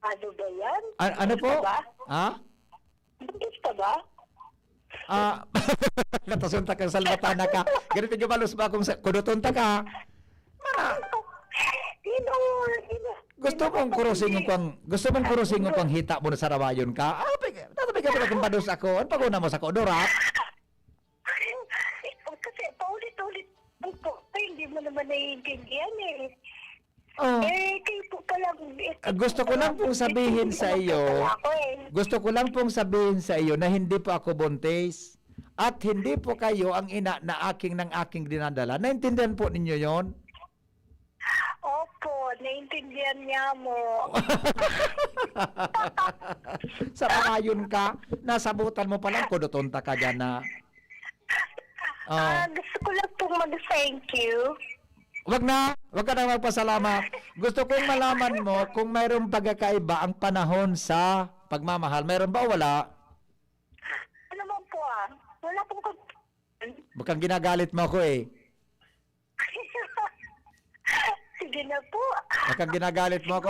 [SPEAKER 1] Ano ba yan?
[SPEAKER 2] Ano po?
[SPEAKER 1] Ba?
[SPEAKER 2] Ha?
[SPEAKER 1] Buntis ka ba?
[SPEAKER 2] Natasunta kang salmatana ka. Ganito yung balos ba kung kudutunta ka? Gusto mong kurusin ko pang hita mo na sa rawayon ka? Tatabi ka pala kung bados ako. Ano pag-una mo sa kodorat?
[SPEAKER 1] Kasi paulit-ulit po. Hindi mo naman naiintindihan eh. Kayo po pala.
[SPEAKER 2] Gusto ko lang pong sabihin sa iyo na hindi po ako buntis at hindi po kayo ang ina na aking dinadala. Naintindihan po ninyo yon?
[SPEAKER 1] Opo, naintindihan niya mo.
[SPEAKER 2] Sa rayon ka, nasabutan mo palang kudutunta ka dyan na.
[SPEAKER 1] Gusto ko lang pong mag-thank you.
[SPEAKER 2] Wag ka na magpasalamat. Gusto kong malaman mo kung mayroong pagkakaiba ang panahon sa pagmamahal. Mayroon ba o wala?
[SPEAKER 1] Ano mo po Wala pong
[SPEAKER 2] Bukang ginagalit mo ako eh.
[SPEAKER 1] Sige na po.
[SPEAKER 2] Bukang ginagalit mo ako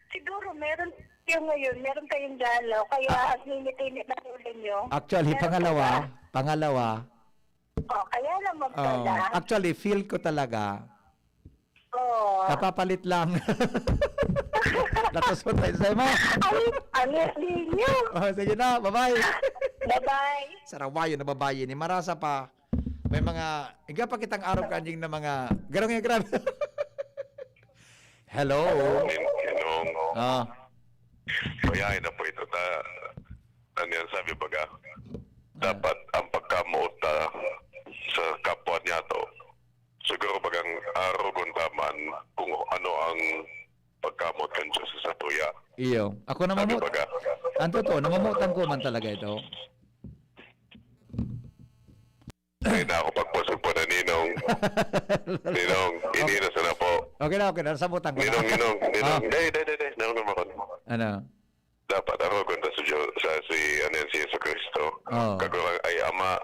[SPEAKER 1] Siguro meron yung ngayon, meron kayong dalaw, kaya ang init-init na ulo nyo.
[SPEAKER 2] Actually, pangalawa.
[SPEAKER 1] Kaya naman pala.
[SPEAKER 2] Actually, feel ko talaga. Kapapalit lang. Natusot tayo sa'yo mo.
[SPEAKER 1] Ang ninyo.
[SPEAKER 2] Sige na, bye-bye.
[SPEAKER 1] Bye-bye.
[SPEAKER 2] Sarawayo na babae ni Marasa pa. May mga, iga pa kitang araw kanjing na mga, garong grabe. Hello.
[SPEAKER 15] Kaya na po ito. Ano yan sabi baga? Dapat ang pagkamuot sa kapwa niya to. Siguro bagang arugon taman kung ano ang pagkamot kan Diyos sa tuya.
[SPEAKER 2] Iyo. Ako namamut. Ang totoo, namamutan ko man talaga ito.
[SPEAKER 15] Ay na ako pagpasok pa na ninong. Ninong, inino sa na po.
[SPEAKER 2] Okay na. Sabutan ko na.
[SPEAKER 15] Ninong.
[SPEAKER 2] Ah.
[SPEAKER 15] Day. Ninong naman.
[SPEAKER 2] Ano?
[SPEAKER 15] Dapat arogon na sa si Yeso Cristo.
[SPEAKER 2] Oo.
[SPEAKER 15] Kagurang ay ama,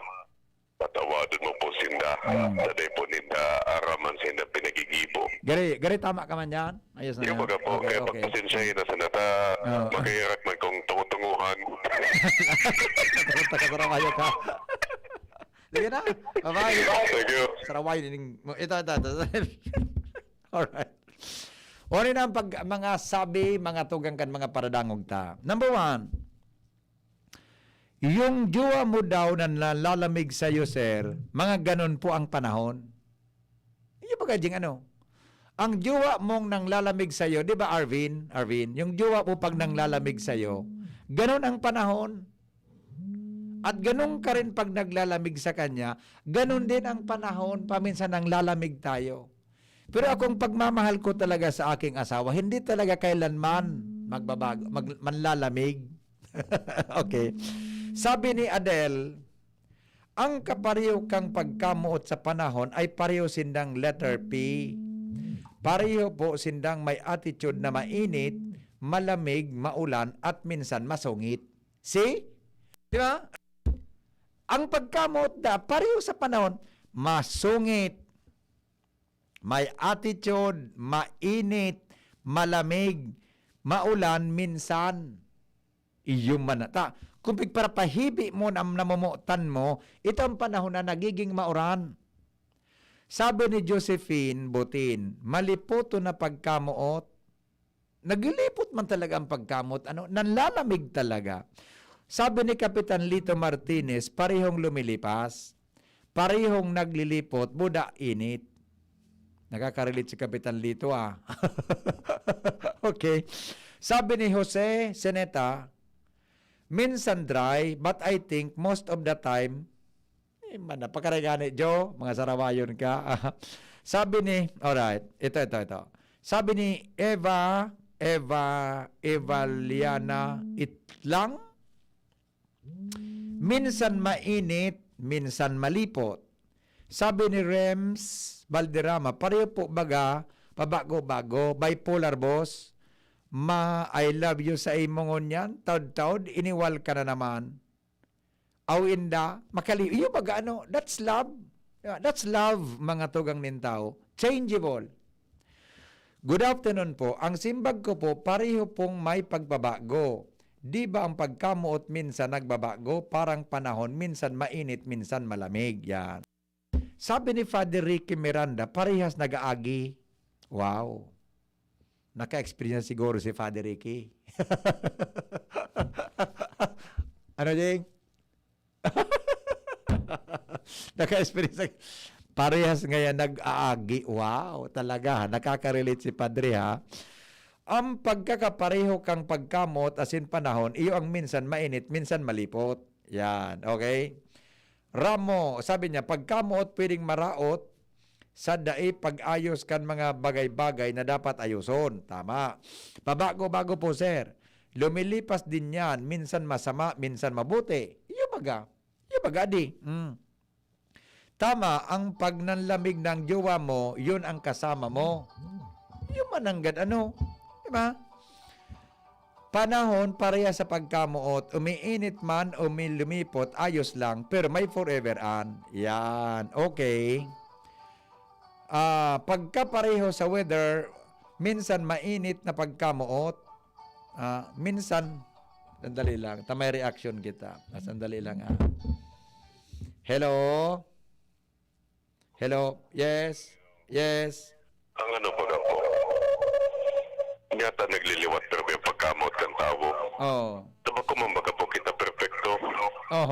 [SPEAKER 15] patawadon mo po sinda. Taday po ninda araman sinda pinagigibo.
[SPEAKER 2] Gari tama ka man yan. Ayos na
[SPEAKER 15] Yung baga po, kaya pagpasensyahin na sa nata, makayarak man kong tungutunguhan.
[SPEAKER 2] Punta ka sa rawayo ka. Sige na. Bye-bye.
[SPEAKER 15] Thank you.
[SPEAKER 2] Sa rawayo. Ito. Alright. Uri na ang mga sabi, mga tugang kan, mga paradangog ta. Number 1, yung jowa mo daw na nalalamig sa iyo, sir, mga ganon po ang panahon. Yung ba kajing ano? Ang jowa mong nang lalamig sa iyo, di ba Arvin, yung jowa mo pag nang lalamig sa iyo, ganon ang panahon. At ganon ka rin pag naglalamig sa kanya, ganon din ang panahon, paminsan nang lalamig tayo. Pero akong pagmamahal ko talaga sa aking asawa, hindi talaga kailanman manlalamig. Okay. Sabi ni Adele, ang kapareho kang pagkamuot sa panahon ay pareho sindang letter P. Pareho po sindang may attitude na mainit, malamig, maulan, at minsan masungit. See? Di ba? Ang pagkamuot na pareho sa panahon, masungit, may attitude, mainit, malamig, maulan, minsan. Iyong manata. Kung para pahibi mo na namumutan mo, ito ang panahon na nagiging mauran. Sabi ni Josephine Butin, maliputo na pagkamuot. Naglilipot man talaga ang pagkamot. Nanlalamig talaga. Sabi ni Kapitan Lito Martinez, parehong lumilipas. Parehong naglilipot, buda init. Nakaka-relate si Kapitan Lito Okay. Sabi ni Jose Seneta, minsan dry, but I think most of the time, pagkaragani, Joe, mga sarawayon ka. Sabi ni, alright, ito. Sabi ni Evaliana Itlang, minsan mainit, minsan malipot. Sabi ni Rems Valderrama, pareho po baga, pabago-bago, bipolar boss, I love you sa imongon yan, taud-taud, iniwal ka na naman. Awinda, iyo baga that's love. That's love, mga tugang nintaw. Changeable. Good afternoon po. Ang simbag ko po, pareho pong may pagbabago. Di ba ang pagkamuot minsan nagbabago, parang panahon, minsan mainit, minsan malamig. Yan. Sabi ni Father Ricky Miranda, parehas nag-aagi. Wow. Naka-experience siguro si Father Ricky. Ano, Jing? Naka-experience. Parehas ngayon nag-aagi. Wow, talaga. Nakaka-relate si Padre, ha? Ang pagkakapareho kang pagkamot asin panahon, iyo ang minsan mainit, minsan malipot. Yan, okay? Ramo, sabi niya, pagkamot pwedeng maraot, sa dae pag-ayos kan mga bagay-bagay na dapat ayuson. Tama. Pabago-bago po, sir. Lumilipas din yan. Minsan masama, minsan mabuti. Iyo baga di. Tama, ang pagnanlamig ng jowa mo, yun ang kasama mo. Yung mananggad, diba? Panahon, pareha sa pagkamuot, umiinit man o lumipot, ayos lang, pero may forever an. Yan, okay. Pagkapareho sa weather, minsan mainit na pagkamuot, minsan, sandali lang, tamay reaction kita. Sandali lang, Hello? Hello? Yes?
[SPEAKER 15] Ang baga po, nyata nagliliwat pero may pagkamot kang tao. Diba kumambaga po kita perfecto.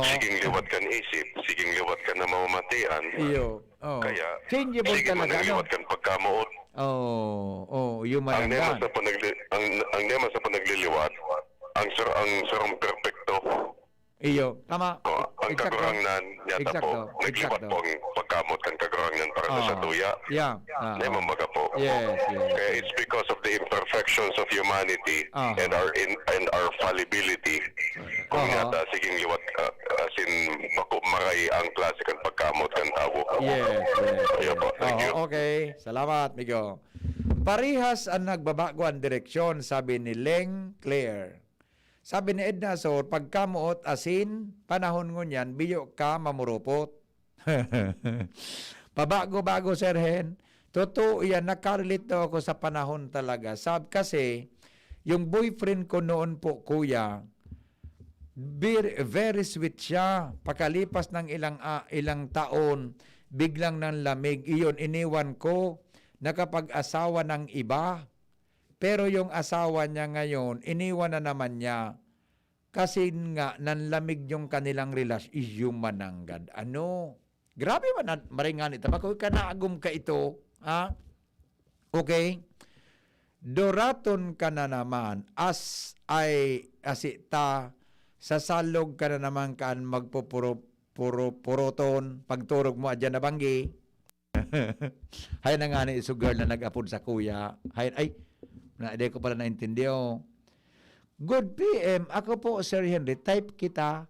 [SPEAKER 15] Siging liwat kan isip, siging liwat kan na mamamatian.
[SPEAKER 2] Iyo.
[SPEAKER 15] Kaya,
[SPEAKER 2] changeable
[SPEAKER 15] sige man
[SPEAKER 2] talaga,
[SPEAKER 15] nagliwat kan pagkamuot.
[SPEAKER 2] Yung mananggan.
[SPEAKER 15] Ang nema sa panagliliwat, ang sarong perfecto.
[SPEAKER 2] Iyo, tama.
[SPEAKER 15] Ang ang kagurangnan yata po, naglipat po ang pagkamot ng kagurangnan para sa tuya.
[SPEAKER 2] Yeah.
[SPEAKER 15] Hindi mo maga po.
[SPEAKER 2] Yes.
[SPEAKER 15] Kaya it's because of the imperfections of humanity and our fallibility. Kung yata, siging liwat asin maray ang klase kan pagkamot kan tao.
[SPEAKER 2] Yes.
[SPEAKER 15] Kaya po, thank you.
[SPEAKER 2] Okay. Salamat, Migo. Parihas ang nagbabago ang direksyon, sabi ni Leng Claire. Sabi ni Edna Sor, pagkamuot asin, panahon ngunyan, biyo ka mamurupot. Pabago-bago, Sir Hen. Totoo yan, nakarelate daw ako sa panahon talaga. Kasi, yung boyfriend ko noon po, kuya, very sweet siya. Pakalipas ng ilang taon, biglang nang lamig. Iyon, iniwan ko, nakapag-asawa ng iba. Pero yung asawa niya ngayon, iniwan na naman niya. Kasi nga, nanlamig yung kanilang relasyon. Yung mananggad. Ano? Grabe man, maringan ito. Bakit ka naagum ka ito? Ha? Okay? Doraton ka na naman. Asita, sasalog ka na naman kaan magpupuroton. Pagturog mo, adyan na banggi. Hay na nga ni iso girl na nag-apod sa kuya. Ay, hindi ko pala naintindiyo. Good PM, ako po, Sir Henry, type kita.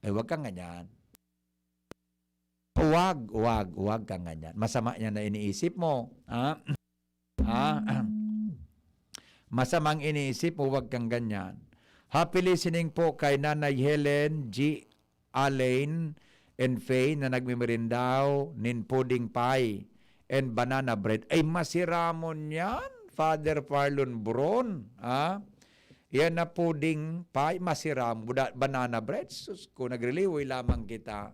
[SPEAKER 2] Ay, wag kang ganyan. Wag kang ganyan. Masama niya na iniisip mo. Masamang iniisip mo, wag kang ganyan. Happy listening po kay Nanay Helen G. Alain and Faye na nagmimirindaw nin pudding pie and banana bread. Ay, masiramon yan. Father Farlon Bron, yan na pudding pie, masiram, banana bread. Sus, kung nagriliway lamang kita.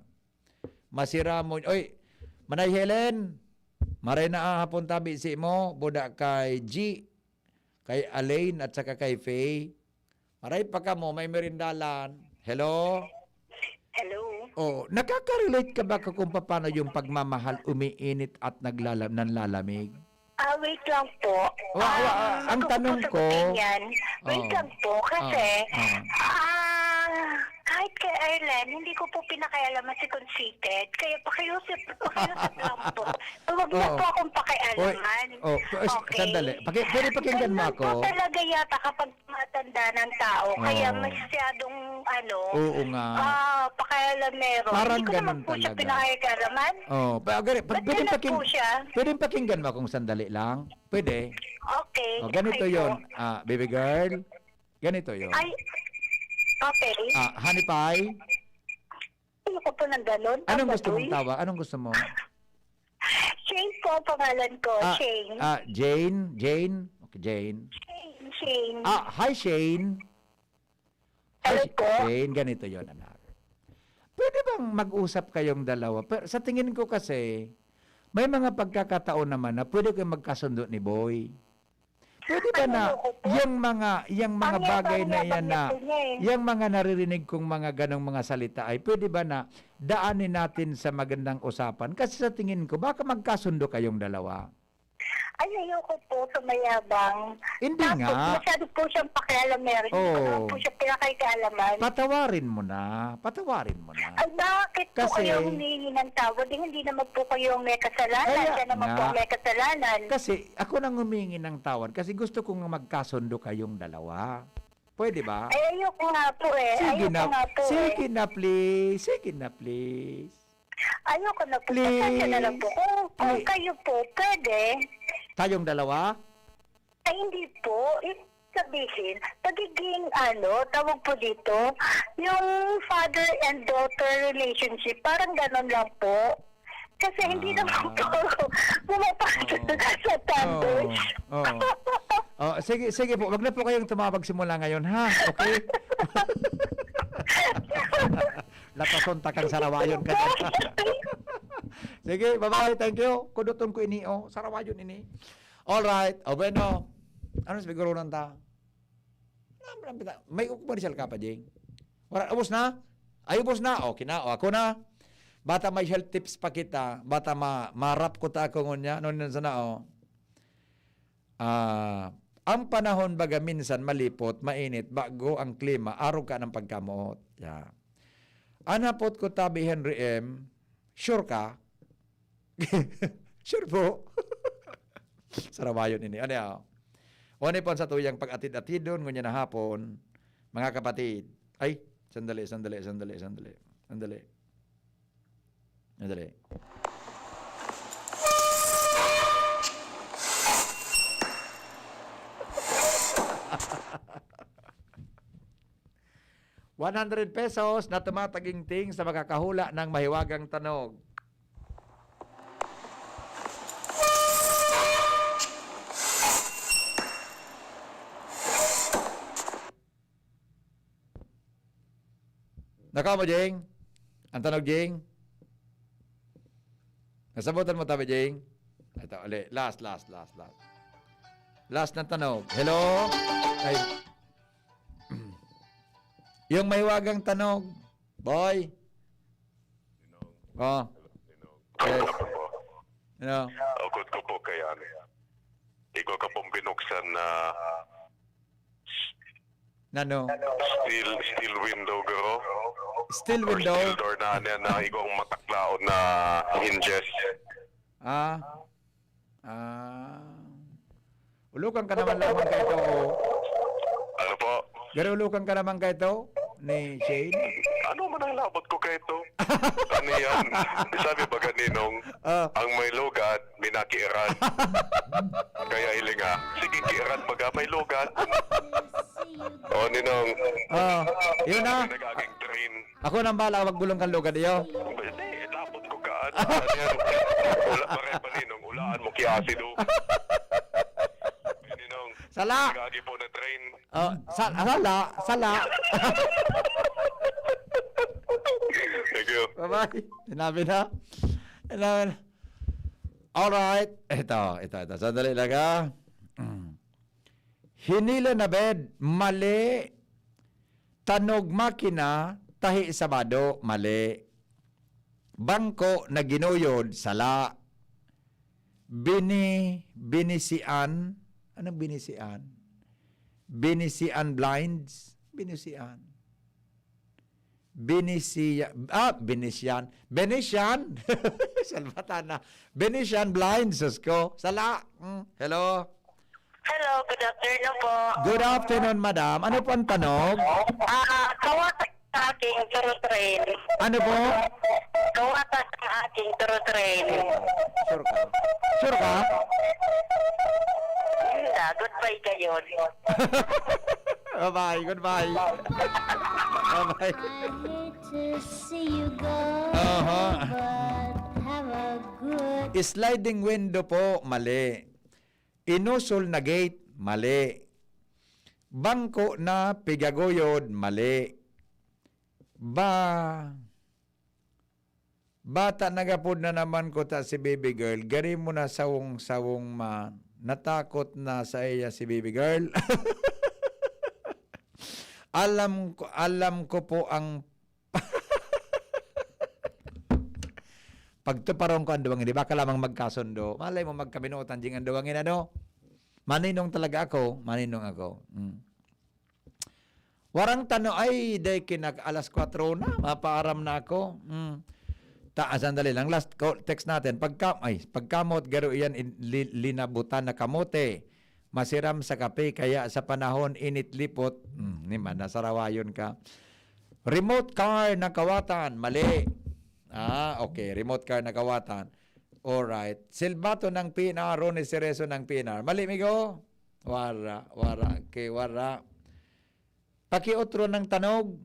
[SPEAKER 2] Masiramon, oy, Manay Helen, maray na hapon tabi si mo, buda kay G, kay Alain at saka kay Faye. Maray pa ka mo, may merindalan. Hello?
[SPEAKER 1] Hello?
[SPEAKER 2] Oh, nakaka-relate ka ba kung paano yung pagmamahal umiinit at nanlalamig?
[SPEAKER 1] Wait lang po.
[SPEAKER 2] Ang tanong ko...
[SPEAKER 1] Wait lang po, kasi kahit kay Ireland, hindi ko po pinakaialaman si Conceited. Kaya pakiusap lang po. Huwag na po akong pakialaman. Okay.
[SPEAKER 2] Sandali. Pwede pakinggan mo ako?
[SPEAKER 1] Ganun po talaga yata kapag matanda ng tao. Kaya masyadong
[SPEAKER 2] Oo nga.
[SPEAKER 1] pakialamero.
[SPEAKER 2] Parang
[SPEAKER 1] Hindi ko naman
[SPEAKER 2] ganun
[SPEAKER 1] po siya
[SPEAKER 2] talaga.
[SPEAKER 1] pinakaialaman.
[SPEAKER 2] Pwede pakinggan mo akong sandali lang? Pwede?
[SPEAKER 1] Okay.
[SPEAKER 2] Ganito
[SPEAKER 1] okay
[SPEAKER 2] yon,
[SPEAKER 1] po.
[SPEAKER 2] baby girl. Ganito yon.
[SPEAKER 1] Ay, okay.
[SPEAKER 2] Honey pie.
[SPEAKER 1] Ano ko po ng ganun?
[SPEAKER 2] Anong gusto mong tawag? Anong gusto mo?
[SPEAKER 1] Shane po ang pangalan ko. Shane.
[SPEAKER 2] Jane. Okay, Jane.
[SPEAKER 1] Shane.
[SPEAKER 2] Hi Shane.
[SPEAKER 1] Hello po.
[SPEAKER 2] Shane, ganito yon, anak. Pwede bang mag-usap kayong dalawa? Pero sa tingin ko kasi, may mga pagkakataon naman na pwede kayong magkasundo ni Boy. Pwede ba na yung mga bagay na yan na yung mga naririnig kong mga ganong mga salita ay pwede ba na daanin natin sa magandang usapan? Kasi sa tingin ko baka magkasundo kayong dalawa.
[SPEAKER 1] Ay, ayoko po sumayabang.
[SPEAKER 2] Hindi
[SPEAKER 1] Tapos,
[SPEAKER 2] nga.
[SPEAKER 1] masyado po siyang pakialamero. Hindi ko naman po siya pinakaialaman.
[SPEAKER 2] Patawarin mo na.
[SPEAKER 1] Ay, bakit po
[SPEAKER 2] Kasi-
[SPEAKER 1] kayo humingi ng tawad? Hindi naman po kayo may kasalanan.
[SPEAKER 2] Kaya
[SPEAKER 1] Siya naman
[SPEAKER 2] nga.
[SPEAKER 1] po may kasalanan.
[SPEAKER 2] Kasi ako nang humingi ng tawad kasi gusto kong magkasundo kayong dalawa. Pwede ba?
[SPEAKER 1] Ay, ayoko nga po eh.
[SPEAKER 2] Sige
[SPEAKER 1] Ayoko nga po
[SPEAKER 2] Sige na please.
[SPEAKER 1] Ayoko na po.
[SPEAKER 2] Please.
[SPEAKER 1] Pasensya na lang po. Kung kayo po, pwede.
[SPEAKER 2] Tayong dalawa?
[SPEAKER 1] Ay, hindi po. Sabihin, pagiging tawag po dito, yung father and daughter relationship, parang ganon lang po. Kasi hindi naman po pumapasok sa standards.
[SPEAKER 2] Sige po, wag na po kayong tumawag simula ngayon, ha? Okay? Latasontakan sarawayon ka dyan. Sige, bye-bye, thank you. Kuduton ko ini, sarawayon ini. Alright, bueno. Ano siguro nanta? May commercial ka pa, Jing? Ubos na? Ay, ubos na. Okay na, ako na. Bata may health tips pa kita. Bata marap ko ta ako ngunya. Noon sana, ang panahon baga minsan malipot, mainit, bago ang klima, araw ka ng pagkamuot. Yeah. Anapot ko tabi Henry M. Sure ka? Sure po. Sarabayon ini. Ano yan? One po sa tuyang pag-atid-atid doon, ngunya na hapon, mga kapatid. Ay, sandali. ₱100 na tumataginting sa makakahula ng mahiwagang tanog. Nakaw mo, Jing? Ang tanog, Jing? Nasabutan mo tabi, Jing? Ito, ulit. Last. Last na tanog. Hello? Ay. Yung mahiwagang tanog. Boy? Oh. Yes. Ano?
[SPEAKER 15] Agad ko po kaya ikaw ka pong binuksan na
[SPEAKER 2] Nano?
[SPEAKER 15] steel window garo.
[SPEAKER 2] Steel
[SPEAKER 15] Or
[SPEAKER 2] window?
[SPEAKER 15] steel door na igong mataklaon na hinges.
[SPEAKER 2] Ulukan ka naman lamang kay ito.
[SPEAKER 15] Ano po?
[SPEAKER 2] Garulukan ka naman kay ito ni Shane.
[SPEAKER 15] Ano man ang labot ko kay ito? Ano yan? Sabi ba ganinong, ang may lugat, minakiiran. Kaya ilinga, sige kiiran baga may lugat. O ninong,
[SPEAKER 2] Yun na.
[SPEAKER 15] nagaging train.
[SPEAKER 2] Ako nang bala, wag gulong kang lugar iyo.
[SPEAKER 15] Hindi, labot ko kaan. Ula pa rin pa ninong, ulaan mo kiasido. Ninong,
[SPEAKER 2] Sala!
[SPEAKER 15] nagagi po na train.
[SPEAKER 2] Sala.
[SPEAKER 15] Thank you.
[SPEAKER 2] Bye-bye. Sinabi na. Alright. Ito. Sandali lang ha. Hinila na bed, mali. Tanog makina, tahi sabado, mali. Bangko na ginuyod, sala. Binisian. Anong binisian? Binisian blinds. Binisian. Salvatana. Venetian blinds, ko. Sala. Hello.
[SPEAKER 1] Hello, good afternoon po.
[SPEAKER 2] Good afternoon, madam. Ano po ang tanog?
[SPEAKER 1] Kawatas sa aking turo train.
[SPEAKER 2] Ano po?
[SPEAKER 1] Kawatas sa aking turo train.
[SPEAKER 2] Sure ka?
[SPEAKER 1] Goodbye kayo.
[SPEAKER 2] Bye-bye. Goodbye. Bye-bye. Sliding window po, mali. Inusol na gate, mali. Bangko na pigagoyod, mali. Bata nagapod na naman ko ta si baby girl. Gari mo na sawong man. Natakot na sa iya si baby girl. Alam ko po ang pagtuparong ko ang duwangin, di ba ka lamang magkasundo? Malay mo magkaminutan ding ang duwangin, ano? Maninong talaga ako. Warang tano ay, day kinag alas 4 na, mapaaram na ako. Sandali lang, last text natin. Pagkamot, garo iyan linabutan na kamote. Masiram sa kape, kaya sa panahon init lipot. Nasarawayon ka. Remote car na kawatan, mali. Okay. Remote car na kawatan. Alright. Silbato ng PNR, Ronnie Cerezo ng PNR. Mali, migo? Wara. Pakiotro ng tanog.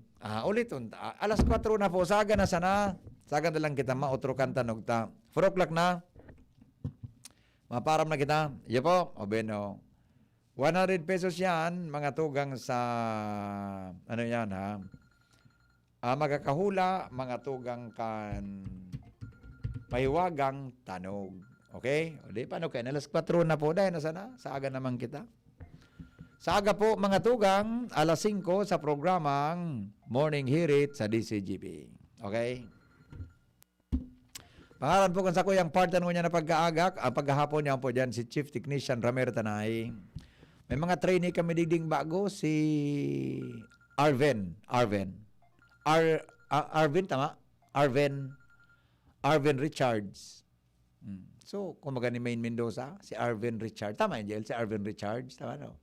[SPEAKER 2] Ulit. Alas 4 na po. Saga na sana. Saga na lang kita. Maotro kan tanog ta. 4 o'clock na. Maparam na kita. Iyo po. O beno. ₱100 yan. Mga tugang sa ano yan ha. Magkakahula, mga tugang kan mahiwagang tanog. Okay? O di, paano kayo? Alas 4 na po dahil nasa na? Sa aga naman kita. Sa aga po, mga tugang, alas 5 sa programang Morning Hirit sa DCGP. Okay? Pangalan po kung sa kuyang partner niya na pagkaagak, ang paghahapon niya po dyan, si Chief Technician Ramiro Tanay. May mga trainee kami diding bago, si Arven. Arvin, tama? Arvin Richards. So, kumaga ni Maine Mendoza, si Arvin Richards. Tama, Angel? Si Arvin Richards. Tama, no?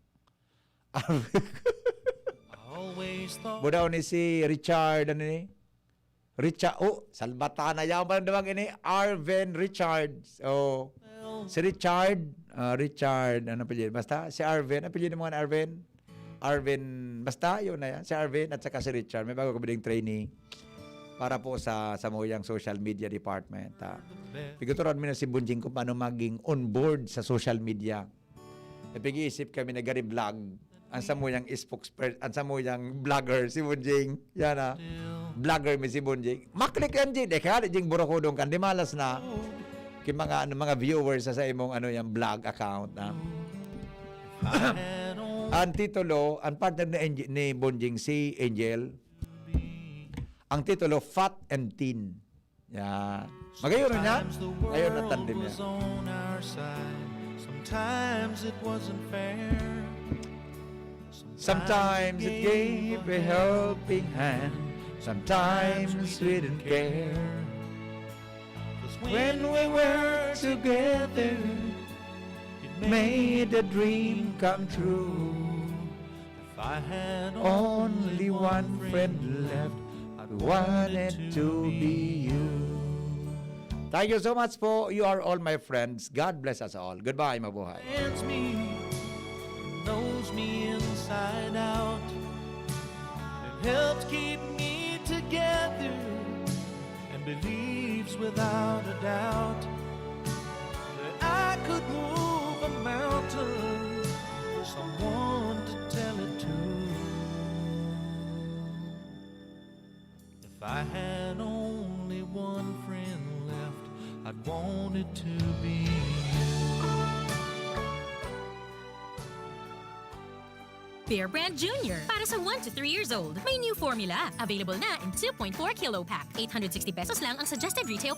[SPEAKER 2] Budaw ni si Richard, ano ni? Salbatana yaman namang ini, Arvin Richards. Oh, si Richard, ano pa yun? Basta, si Arvin, ano pa yun naman Arvin? Arvin, basta, yun na yan. Si Arvin at saka si Richard, may bago kami ding trainee para po sa Samuyang Social Media Department. Piguturan mo na si Bunjing kung paano maging on board sa social media. Napag-iisip kami na gari vlog. Ang Samuyang spokesperson, ang Samuyang vlogger si Bunjing. Yan na. Vlogger mi si Bunjing. Maklik yan, Jing. Kaya Jing burakodong kan. Di malas na. Kaya mga viewers sa imong yung vlog account. Ang titulo, ang partner ni Bunjing si Angel. Ang titulo, Fat and Teen. Yan. Magayon niya. Ayun na tandem niya.
[SPEAKER 16] Sometimes it wasn't fair.
[SPEAKER 2] Sometimes it gave a helping hand. Sometimes we didn't care. When we were together, it made a dream come true.
[SPEAKER 16] If I had
[SPEAKER 2] Only one friend left, I wanted to be you. Thank you so much po. You are all my friends. God bless us all. Goodbye, mabuhay.
[SPEAKER 16] understands me, knows me inside out, and helps keep me together, and believes without a doubt that I could move a mountain, someone to tell it to. If I had only one friend left, I'd want it to be you.
[SPEAKER 8] Bear Brand Junior. Para sa 1 to 3 years old. May new formula. Available na in 2.4 kilo pack. 860 pesos lang ang suggested retail